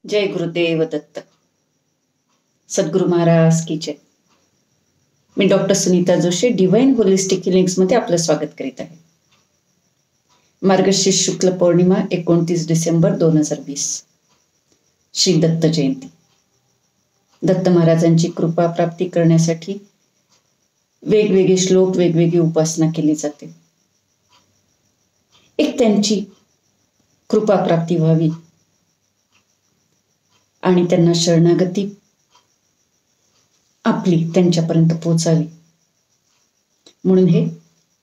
जय गुरुदेव दत्त. सद्गुरु महाराज की जय. मी doctor Sunita Joshi divine holistic हिलिंग्समध्ये आपलं स्वागत करीत आहे. मार्गशीर्ष शुक्ल पौर्णिमा 29 डिसेंबर 2020. श्री दत्त जयंती. दत्त महाराजांची कृपा प्राप्ती करण्यासाठी वेगवेगळे श्लोक, वेगवेगळी उपासना केली जाते. एक त्यांची कृपा प्राप्ती व्हावी आणि त्यांना शरणागती आपली त्यांच्यापर्यंत पोहोचावी म्हणून हे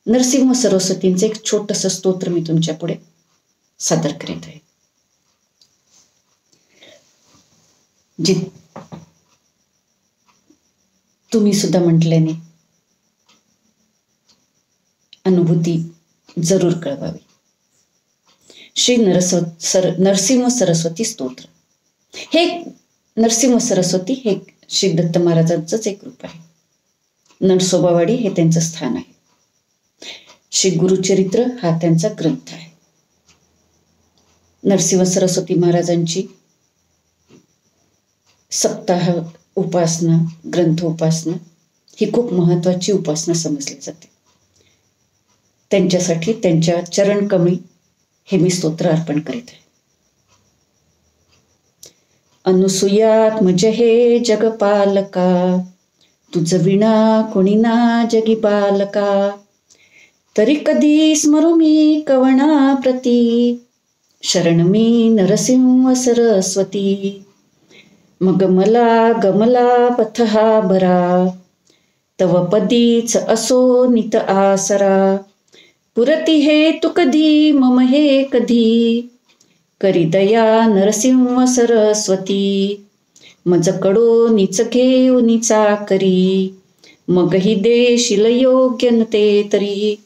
नरसिंह सरस्वतींचे एक छोटंसं स्तोत्र मी तुमच्या पुढे सादर करीत आहे. जी तुम्ही सुद्धा म्हटल्याने अनुभूती जरूर कळवावी. श्री नरसिंह सरस्वती स्तोत्र. हे नरसिंह सरस्वती हे श्री दत्त महाराजांचंच एक रूप आहे. नरसोबावाडी हे त्यांचं स्थान आहे. श्री गुरुचरित्र हा त्यांचा ग्रंथ आहे. नरसिंह सरस्वती महाराजांची सप्ताह उपासना, ग्रंथ उपासना ही खूप महत्वाची उपासना समजली जाते. त्यांच्यासाठी त्यांच्या चरण कमळी हे मी स्तोत्र अर्पण करीत आहे. अनुसूयात्मज हे जगपालका, तुझ विना कोणी ना जगी बालका. तरी कधी स्मरू मी कवना प्रती, शरण मी नरसिंह सरस्वती. मग मला गमला पथ हा बरा, तव पदीच असो नित आसरा. पुरती हे तू कधी मम हे कधी, करी दया नरसिंह सरस्वती. मज कडो निच घेऊनिचा करी, मगही देशील योग्य न ते तरी.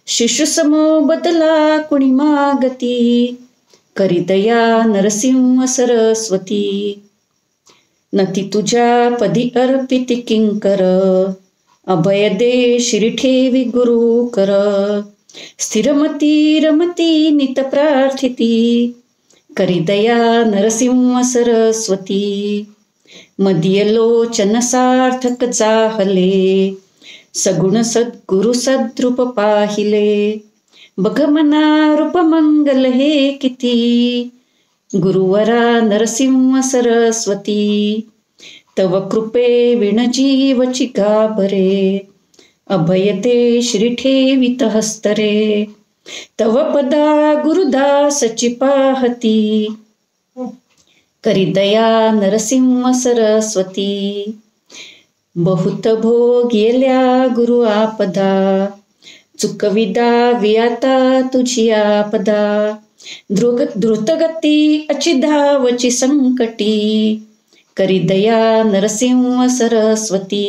शिशु समो बदला कुणी मागती, करी दया नरसिंह सरस्वती. नती तुझ्या पदी अर्पिती किंकर, अभय दे शिरी ठेवी गुरु कर. स्थिरमती रमती नित प्रार्थिती, करी दया नरसिंह सरस्वती. मदीय लोचन सार्थक जाहले, सगुण सद्गुरु सद्रूप पाहिले. बघ मना रूप मंगल हे किती, गुरुवरा नरसिंह सरस्वती. तव कृपे विण जीवची गाभरे, अभय ते श्री ठेवित हस्तरे. तव पदा गुरुदासची पाहती, करी दया नरसिंह सरस्वती. बहुत भोग येल्या गुरु आपदा, चुकविदा वियाता तुझी आपदा. द्रुतगती अचिधावची संकटी, करी दया नरसिंह सरस्वती.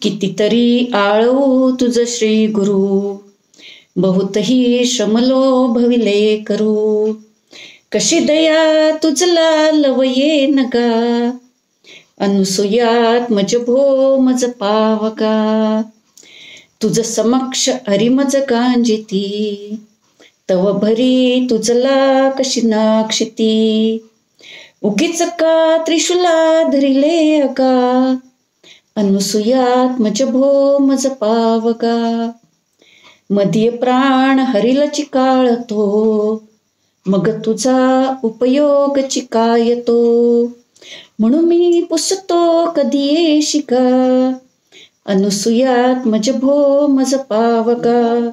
कितीतरी आळवू तुझ श्री गुरु, बहुतही श्रमलो भविले करू. कशी दया तुझला लवये नगा, अनुसूयात्मज भो मज पावगा. तुझ समक्ष हरिमज गांजिती, तव भरी तुझला कशी नाक्षिती. उगीच का त्रिशूला धरिले अगा, अनुसूयात्मज भो मज पावगा. मध्य प्राण हरिलची काळतो, मग तुझा उपयोग चिकायतो. म्हणून मी पुसतो कधी येशी का, अनुसूयात्मज भो मज पावगा.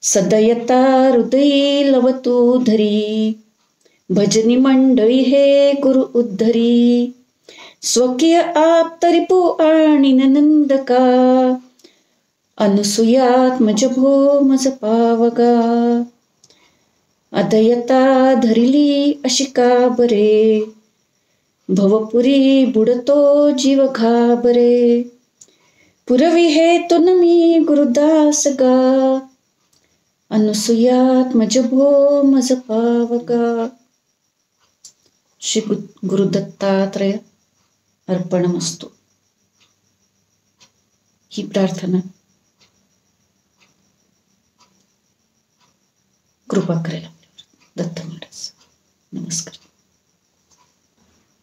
सदयता हृदयी लवतू धरी, भजनी मंडळी हे गुरु उद्धरी. स्वकीय आप्त रिपू आणि नंदका, अनुसूयात्मज भो मज पावगा. अदयता धरिली अशी का बरे, भवपुरी बुडतो जीव घाबरे. पुरवी हे तुन मी गुरुदास गा, अनुसूयात्मज भो मज पावगा. श्री गुरुदत्तात्रय अर्पणमस्तु. ही प्रार्थना कृपा करेल.